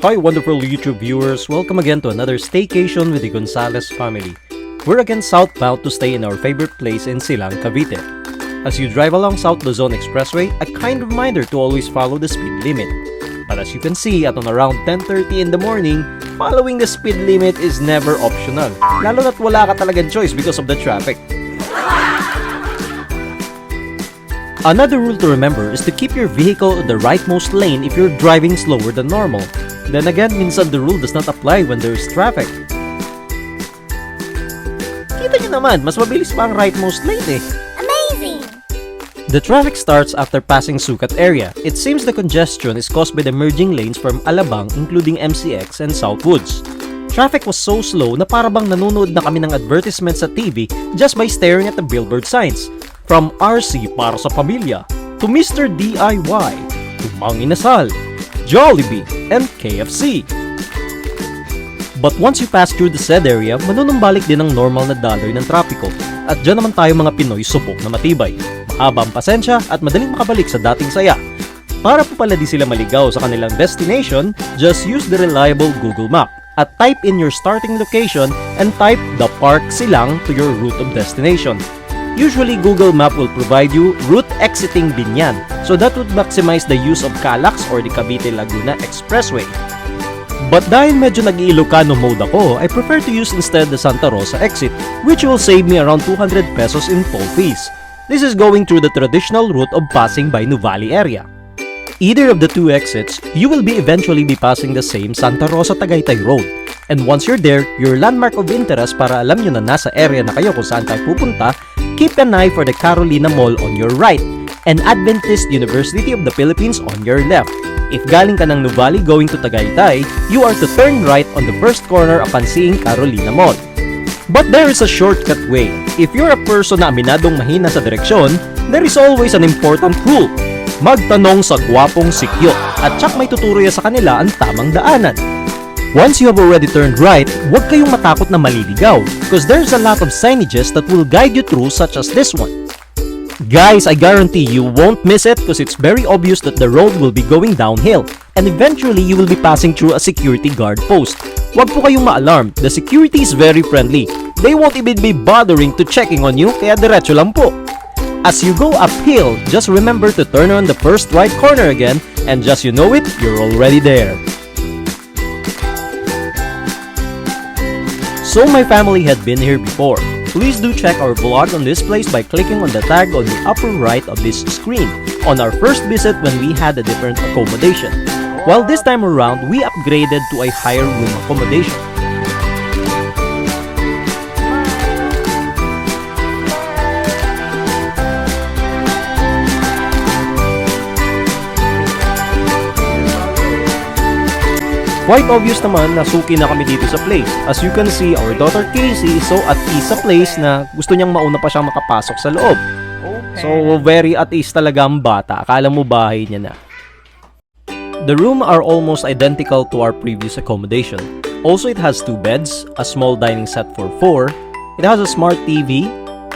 Hi, wonderful YouTube viewers. Welcome again to another staycation with the Gonzalez family. We're again southbound to stay in our favorite place in Silang Cavite. As you drive along South Luzon Expressway, a kind reminder to always follow the speed limit. But as you can see, at on around 10:30 in the morning, following the speed limit is never optional. Lalo na't wala ka talagang choice because of the traffic. Another rule to remember is to keep your vehicle in the rightmost lane if you're driving slower than normal. Then again, minsan the rule does not apply when there is traffic. Kita nyo naman, mas mabilis pa ang rightmost lane eh. Amazing! The traffic starts after passing Sukat area. It seems the congestion is caused by the merging lanes from Alabang including MCX and Southwoods. Traffic was so slow na parabang nanonood na kami ng advertisement sa TV just by staring at the billboard signs. From RC para sa pamilya, to Mr. DIY, to Mang Inasal, Jollibee, and KFC. But once you pass through the said area, manunumbalik din ang normal na daloy ng trapiko. At dyan naman tayo mga Pinoy supok na matibay. Mahaba ang pasensya at madaling makabalik sa dating saya. Para po pala di sila maligaw sa kanilang destination, just use the reliable Google Map at type in your starting location and type the Park Silang to your route of destination. Usually, Google Map will provide you route exiting Binyan, so that would maximize the use of Calax or the Cavite-Laguna Expressway. But dahil medyo nag-Ilocano mode ako, I prefer to use instead the Santa Rosa exit, which will save me around 200 pesos in toll fees. This is going through the traditional route of passing by Nuvali area. Either of the two exits, you will eventually be passing the same Santa Rosa Tagaytay Road. And once you're there, your landmark of interest para alam nyo na nasa area na kayo kung saan tayo pupunta, keep an eye for the Carolina Mall on your right and Adventist University of the Philippines on your left. If galing ka ng Nuvali going to Tagaytay, you are to turn right on the first corner upon seeing Carolina Mall. But there is a shortcut way. If you're a person na aminadong mahina sa direksyon, there is always an important rule. Magtanong sa gwapong sikyo at tsak may tuturo ya sa kanila ang tamang daanan. Once you have already turned right, huwag kayong matakot na maliligaw because there's a lot of signages that will guide you through such as this one. Guys, I guarantee you won't miss it because it's very obvious that the road will be going downhill and eventually you will be passing through a security guard post. Huwag po kayong ma-alarm, the security is very friendly. They won't even be bothering to checking on you kaya diretso lang po. As you go uphill, just remember to turn on the first right corner again and just you know it, you're already there. So my family had been here before. Please do check our vlog on this place by clicking on the tag on the upper right of this screen on our first visit when we had a different accommodation. While this time around, we upgraded to a higher room accommodation. Quite obvious naman na suki na kami dito sa place. As you can see, our daughter Casey is so at ease sa place na gusto niyang mauna pa siyang makapasok sa loob. So very at ease talaga ang bata. Akala mo bahay niya na. The room are almost identical to our previous accommodation. Also, it has 2 beds, a small dining set for 4. It has a smart TV,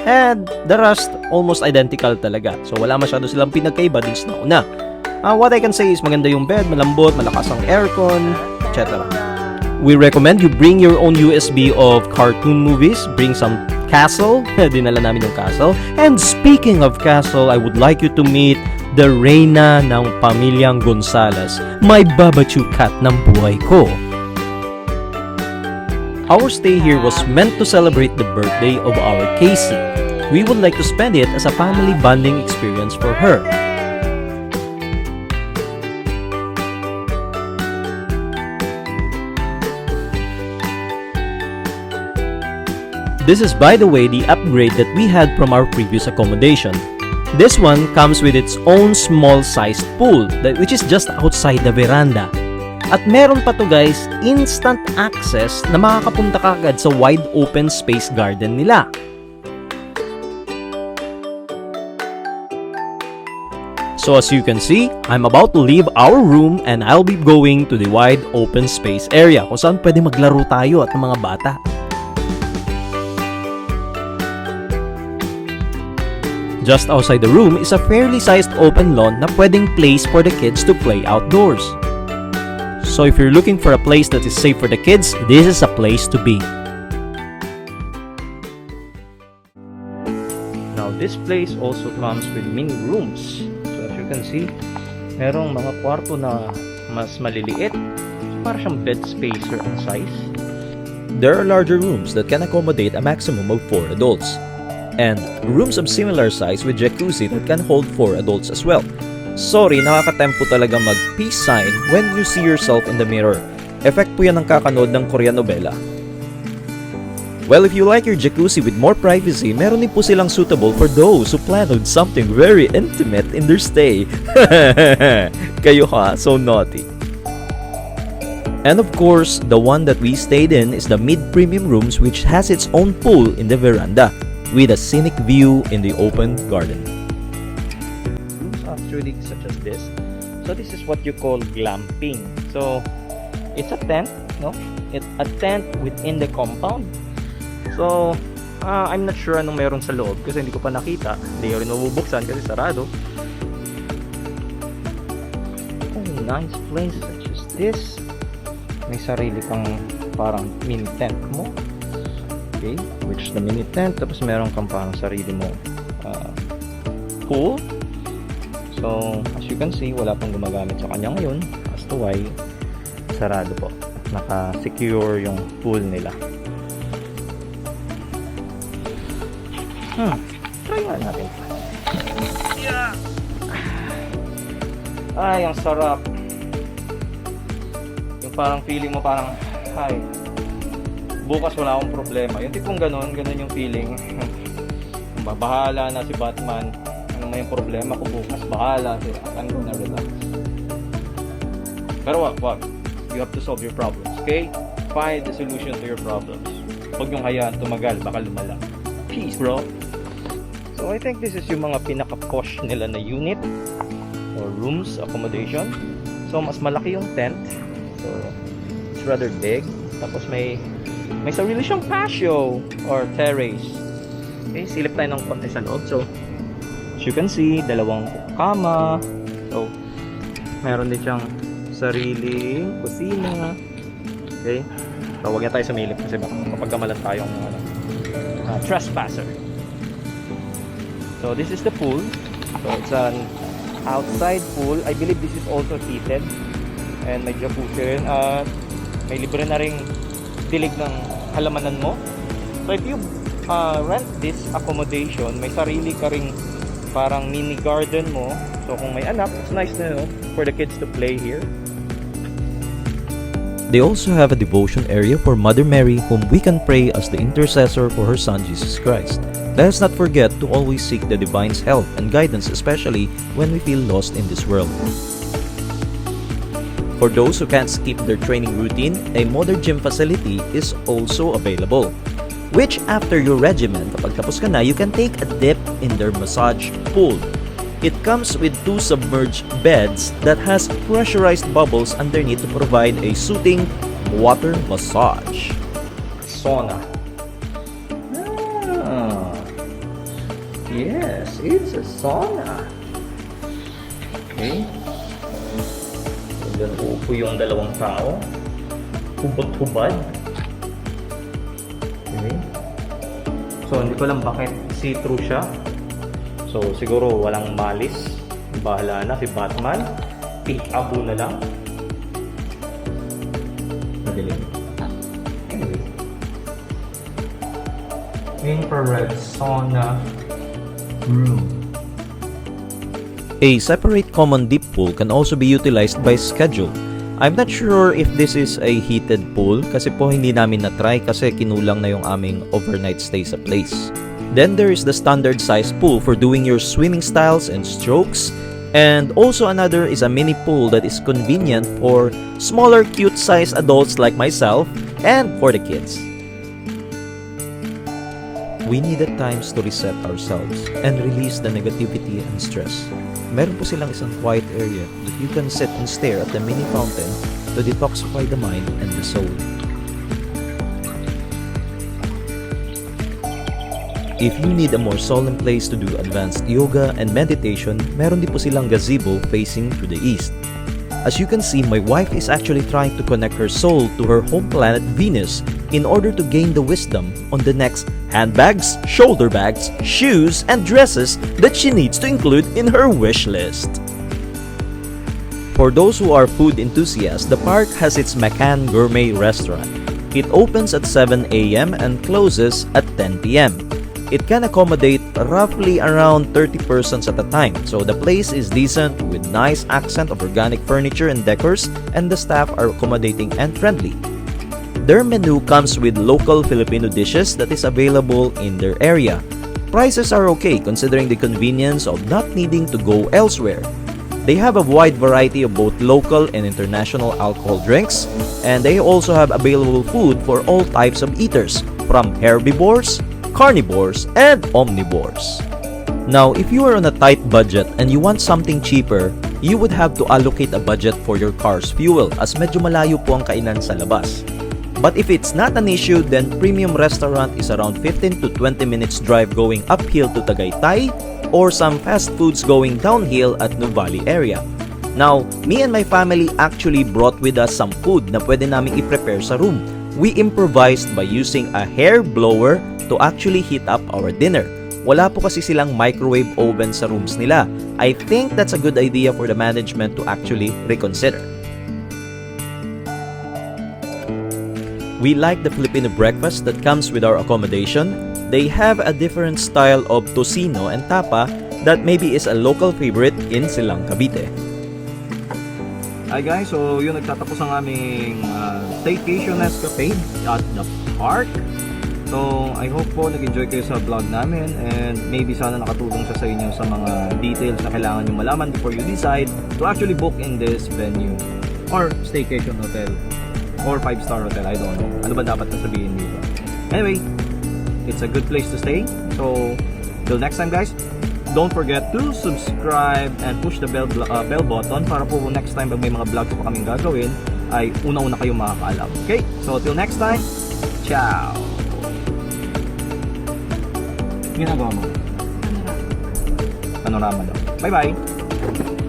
and the rest almost identical talaga. So wala masyado silang pinagkaiba din sa nauna. What I can say is maganda yung bed, malambot, malakas ang aircon, etc. We recommend you bring your own USB of cartoon movies, bring some castle, dinala namin yung castle. And speaking of castle, I would like you to meet the Reyna ng Pamilyang Gonzalez, my babachu cat ng buhay ko. Our stay here was meant to celebrate the birthday of our Casey. We would like to spend it as a family bonding experience for her. This is, by the way, the upgrade that we had from our previous accommodation. This one comes with its own small-sized pool, which is just outside the veranda. At meron pa to guys, instant access na makakapunta ka agad sa wide open space garden nila. So as you can see, I'm about to leave our room and I'll be going to the wide open space area kung saan pwede maglaro tayo at ng mga bata. Just outside the room is a fairly sized open lawn na pwedeng place for the kids to play outdoors. So So if you're looking for a place that is safe for the kids, this is a place to be. Now this place also comes with mini rooms. So as you can see, merong mga kwarto na mas maliliit. Para siyang bed spacer ang size. There are larger rooms that can accommodate a maximum of 4 adults. And rooms of similar size with jacuzzi that can hold 4 adults as well. Sorry, nakakatempo talaga mag-peace sign when you see yourself in the mirror. Effect po yan ng kakanood ng Korean novela. Well, if you like your jacuzzi with more privacy, meron din po silang suitable for those who plan on something very intimate in their stay. Kayo ha, so naughty. And of course, the one that we stayed in is the mid-premium rooms which has its own pool in the veranda with a scenic view in the open garden. Rooms actually such as this. So this is what you call glamping. So it's a tent, no? It's a tent within the compound. So I'm not sure anong meron sa loob kasi hindi ko pa nakita. Hindi ko rin mabubuksan kasi sarado. Oh, nice place such as this. May sarili kang parang mini tent mo. Okay, which is the mini tent. Tapos meron kang parang sarili mo pool. So, as you can see, wala pang gumagamit sa kanya ngayon. As to why, sarado po. Naka-secure yung pool nila. Try nga natin. Yeah. Ay, ang sarap. Parang feeling mo parang, ay, bukas wala akong problema. Yung tipong ganun yung feeling. Bahala na si Batman. Ano may problema ko bukas, bahala siya. I'm gonna relax. Pero wag. You have to solve your problems, okay? Find the solution to your problems. Huwag yung hayaan tumagal, baka lumala. Peace, bro. So I think this is yung mga pinaka-posh nila na unit or rooms accommodation. So mas malaki yung tent. So, it's rather big. Tapos may sarili siyang patio or terrace. Okay, silip tayo ng konti sa loob. So, as you can see, dalawang kama. So, meron din siyang sariling kusina. Okay. So, huwag na tayo sumilip kasi baka mapagkamalan tayong trespasser. So, this is the pool. So, it's an outside pool. I believe this is also heated. And may jacuzzi rin at may libre na ring dilig ng halamanan mo. So if you rent this accommodation, may sarili ka ring parang mini garden mo. So kung may anak, it's nice na for the kids to play here. They also have a devotion area for Mother Mary whom we can pray as the intercessor for her son Jesus Christ. Let us not forget to always seek the divine's help and guidance, especially when we feel lost in this world. For those who can't skip their training routine, a modern gym facility is also available. Which after your regimen, kapag tapos ka na, you can take a dip in their massage pool. It comes with 2 submerged beds that has pressurized bubbles underneath to provide a soothing water massage. Sauna. Yes, it's a sauna. Okay. Diyan uupo yung dalawang tao. Hubot-hubad. Okay. So, hindi ko lang bakit see-through siya. So, siguro walang malis. Bahala na si Batman. Peek-abo na lang. Madilim. Anyway. Infrared sauna room. A separate common deep pool can also be utilized by schedule. I'm not sure if this is a heated pool kasi po hindi namin na-try kasi kinulang na yung aming overnight stay sa place. Then there is the standard size pool for doing your swimming styles and strokes. And also another is a mini pool that is convenient for smaller cute size adults like myself and for the kids. We need at times to reset ourselves and release the negativity and stress. Meron po silang isang quiet area that you can sit and stare at the mini fountain to detoxify the mind and the soul. If you need a more solemn place to do advanced yoga and meditation, meron din po silang gazebo facing to the east. As you can see, my wife is actually trying to connect her soul to her home planet Venus in order to gain the wisdom on the next handbags, shoulder bags, shoes, and dresses that she needs to include in her wish list. For those who are food enthusiasts, the park has its Macan Gourmet restaurant. It opens at 7 a.m. and closes at 10 p.m. It can accommodate roughly around 30 persons at a time, so the place is decent with nice accent of organic furniture and decors, and the staff are accommodating and friendly. Their menu comes with local Filipino dishes that is available in their area. Prices are okay considering the convenience of not needing to go elsewhere. They have a wide variety of both local and international alcohol drinks, and they also have available food for all types of eaters, from herbivores, carnivores, and omnivores. Now, if you are on a tight budget and you want something cheaper, you would have to allocate a budget for your car's fuel as medyo malayo po ang kainan sa labas. But if it's not an issue, then premium restaurant is around 15 to 20 minutes drive going uphill to Tagaytay, or some fast foods going downhill at Nuvali area. Now, me and my family actually brought with us some food na pwede namin i-prepare sa room. We improvised by using a hair blower to actually heat up our dinner. Wala po kasi silang microwave oven sa rooms nila. I think that's a good idea for the management to actually reconsider. We like the Filipino breakfast that comes with our accommodation. They have a different style of tocino and tapa that maybe is a local favorite in Silang Cavite. Hi guys, so yun nagtatapos ang aming Staycation escapade at the park. So I hope po nag-enjoy kayo sa vlog namin, and maybe sana nakatulong siya sa inyo sa mga details na kailangan nyo malaman before you decide to actually book in this venue or staycation hotel or 5-star hotel, I don't know. Ano ba dapat na sabihin dito? Anyway, it's a good place to stay. So, till next time guys, don't forget to subscribe and push the bell button para po next time pag may mga vlogs pa kaming gagawin ay una-una kayong makakaalam. Okay? So, till next time, ciao! Ginagawa mo? Panorama daw. Bye-bye!